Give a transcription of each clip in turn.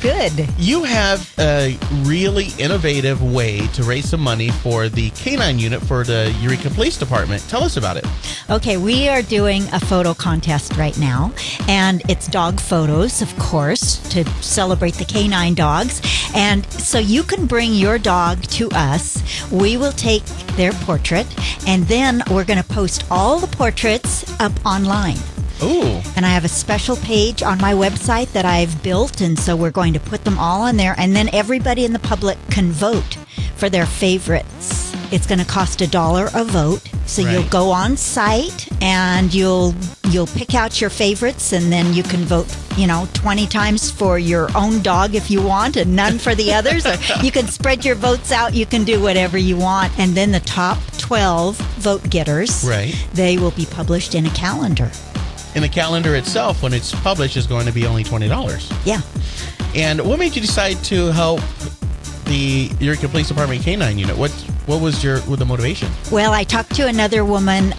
Good. You have a really innovative way to raise some money for the canine unit for the Eureka Police Department. Tell us about it. Okay, we are doing a photo contest right now, and it's dog photos, of course, to celebrate the canine dogs. And so you can bring your dog to us. We will take their portrait, and then we're going to post all the portraits up online. Ooh. And I have a special page on my website that I've built, and so we're going to put them all on there, and then everybody in the public can vote for their favorites. It's going to cost $1 a vote, so Right. you'll go on site and you'll pick out your favorites, and then you can vote 20 times for your own dog if you want, and none for the others. Or you can spread your votes out. You can do whatever you want, and then the top 12 vote getters, Right. they will be published in a calendar. And the calendar itself, when it's published, is going to be only $20. Yeah. And what made you decide to help the Eureka Police Department Canine Unit? What was the motivation? Well, I talked to another woman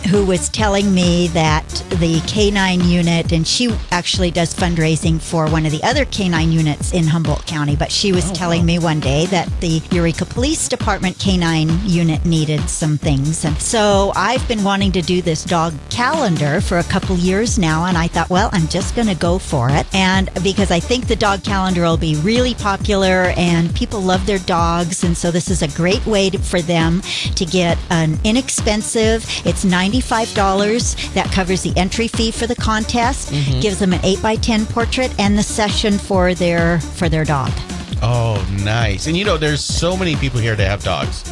who was telling me that the canine unit, and she actually does fundraising for one of the other canine units in Humboldt County, but she was telling me one day that the Eureka Police Department canine unit needed some things. And so I've been wanting to do this dog calendar for a couple years now, and I thought, well, I'm just going to go for it. And because I think the dog calendar will be really popular, and people love their dogs, and so this is a great way for them to get an inexpensive, it's $95. That covers the entry fee for the contest, gives them an 8x10 portrait and the session for their dog. Oh, nice. And there's so many people here that have dogs.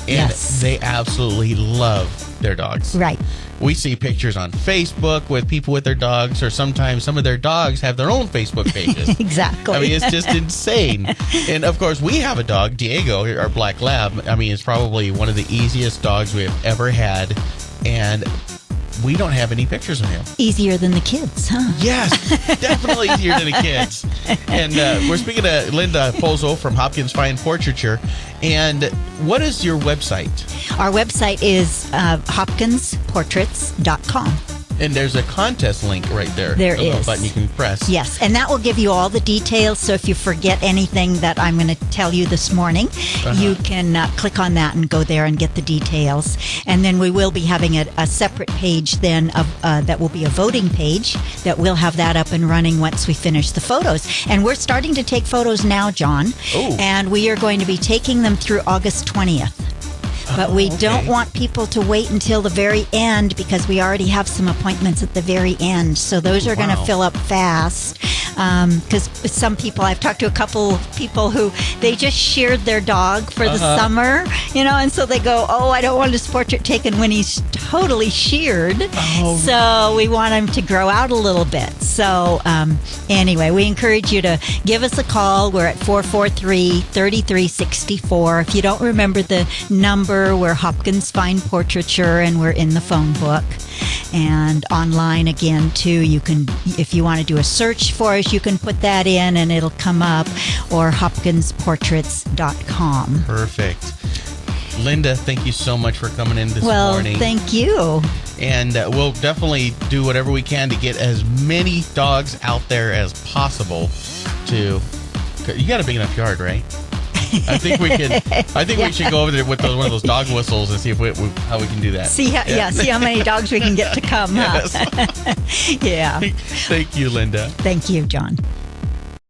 And Yes. they absolutely love their dogs. Right. We see pictures on Facebook with people with their dogs, or sometimes some of their dogs have their own Facebook pages. Exactly. I mean, it's just insane. And of course, we have a dog, Diego, our black lab. I mean, it's probably one of the easiest dogs we have ever had. And we don't have any pictures of him. Easier than the kids, huh? Yes, definitely easier than the kids. And we're speaking to Lynda Pozel from Hopkins Fine Portraiture. And what is your website? Our website is hopkinsportraits.com. And there's a contest link right there. There a little is. button you can press. Yes, and that will give you all the details. So if you forget anything that I'm going to tell you this morning, you can click on that and go there and get the details. And then we will be having a separate page then that will be a voting page that we'll have that up and running once we finish the photos. And we're starting to take photos now, John. Oh. And we are going to be taking them through August 20th. But we don't want people to wait until the very end, because we already have some appointments at the very end. So those are going to fill up fast. Because some people, I've talked to a couple of people who they just sheared their dog for the summer, and so they go, oh, I don't want his portrait taken when he's totally sheared. Oh. So we want him to grow out a little bit. So anyway, we encourage you to give us a call. We're at 443-3364. If you don't remember the number, we're Hopkins Fine Portraiture, and we're in the phone book. And online again, too, you can, if you want to do a search for us, you can put that in and it'll come up, or hopkinsportraits.com. Perfect. Lynda, thank you so much for coming in this morning. Well, thank you. And we'll definitely do whatever we can to get as many dogs out there as possible to... You got a big enough yard, right? I think we should go over there with one of those dog whistles and see how we can do that. See how many dogs we can get to come. Yes. Huh? Yeah. Thank you, Lynda. Thank you, John.